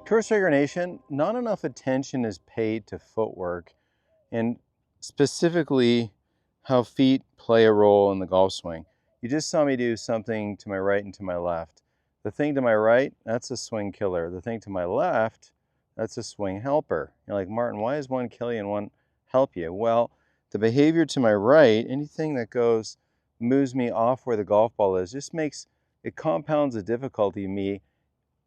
Tour Striker Nation, not enough attention is paid to footwork and specifically how feet play a role in the golf swing. You just saw me do something to my right and to my left. The thing to my right, that's a swing killer. The thing to my left, that's a swing helper. You're like, Martin, why does one kill you and one help you? Well, the behavior to my right, anything that moves me off where the golf ball is, it compounds the difficulty of me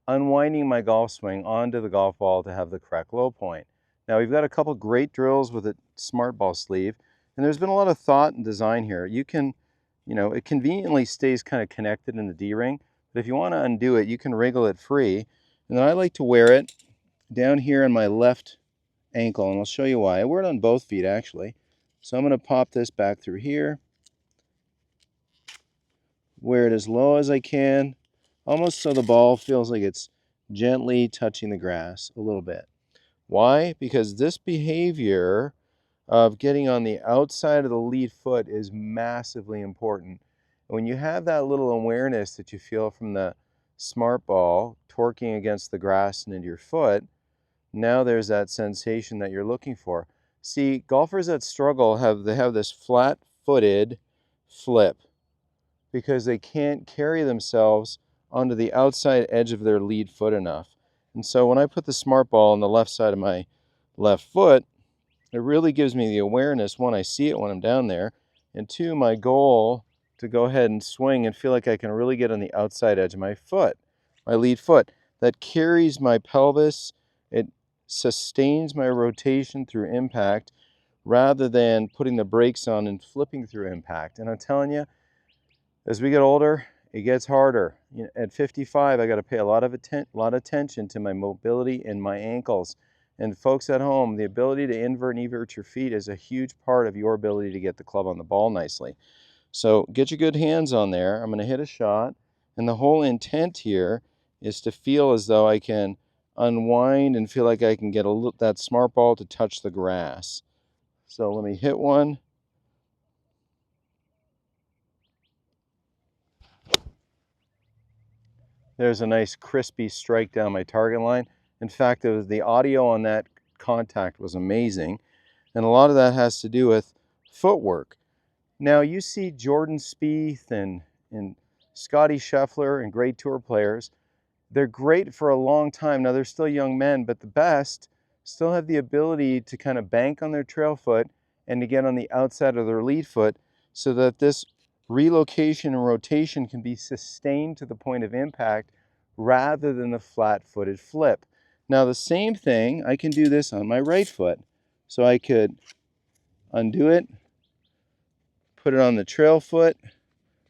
unwinding my golf swing onto the golf ball to have the correct low point. Now we've got a couple great drills with a smart ball sleeve, and there's been a lot of thought and design here. It conveniently stays kind of connected in the D-ring, but if you want to undo it, you can wriggle it free. And then I like to wear it down here on my left ankle, and I'll show you why. I wear it on both feet actually. So I'm going to pop this back through here, wear it as low as I can, almost so the ball feels like it's gently touching the grass a little bit. Why? Because this behavior of getting on the outside of the lead foot is massively important. And when you have that little awareness that you feel from the smart ball torquing against the grass and into your foot, now there's that sensation that you're looking for. See, golfers that struggle have this flat-footed flip because they can't carry themselves onto the outside edge of their lead foot enough. And so when I put the smart ball on the left side of my left foot, it really gives me the awareness. One, I see it when I'm down there, and two, my goal to go ahead and swing and feel like I can really get on the outside edge of my foot, my lead foot. That carries my pelvis. It sustains my rotation through impact rather than putting the brakes on and flipping through impact. And I'm telling you, as we get older, it gets harder. At 55, I got to pay a lot of attention to my mobility in my ankles. And folks at home, the ability to invert and evert your feet is a huge part of your ability to get the club on the ball nicely. So get your good hands on there. I'm going to hit a shot. And the whole intent here is to feel as though I can unwind and feel like I can get that smart ball to touch the grass. So let me hit one. There's a nice crispy strike down my target line. In fact, the audio on that contact was amazing. And a lot of that has to do with footwork. Now you see Jordan Spieth and Scotty Scheffler and great tour players. They're great for a long time. Now they're still young men, but the best still have the ability to kind of bank on their trail foot and to get on the outside of their lead foot so that this relocation and rotation can be sustained to the point of impact rather than the flat-footed flip. Now the same thing, I can do this on my right foot. So I could undo it, put it on the trail foot.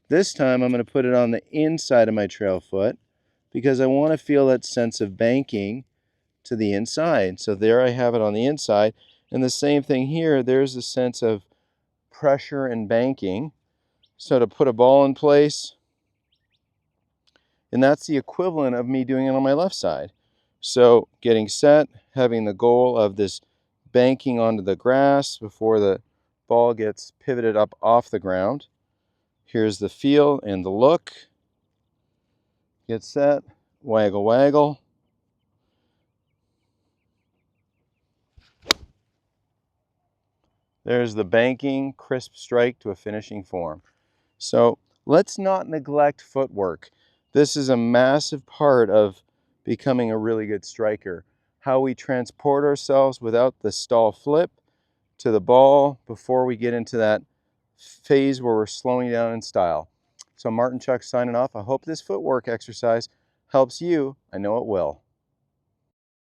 This time I'm going to put it on the inside of my trail foot because I want to feel that sense of banking to the inside. So there I have it on the inside. And the same thing here, there's a sense of pressure and banking. So to put a ball in place, and that's the equivalent of me doing it on my left side. So getting set, having the goal of this banking onto the grass before the ball gets pivoted up off the ground. Here's the feel and the look. Get set, waggle, waggle. There's the banking, crisp strike to a finishing form. So let's not neglect footwork. This is a massive part of becoming a really good striker. How we transport ourselves without the stall flip to the ball before we get into that phase where we're slowing down in style. So Martin Chuck signing off. I hope this footwork exercise helps you. I know it will.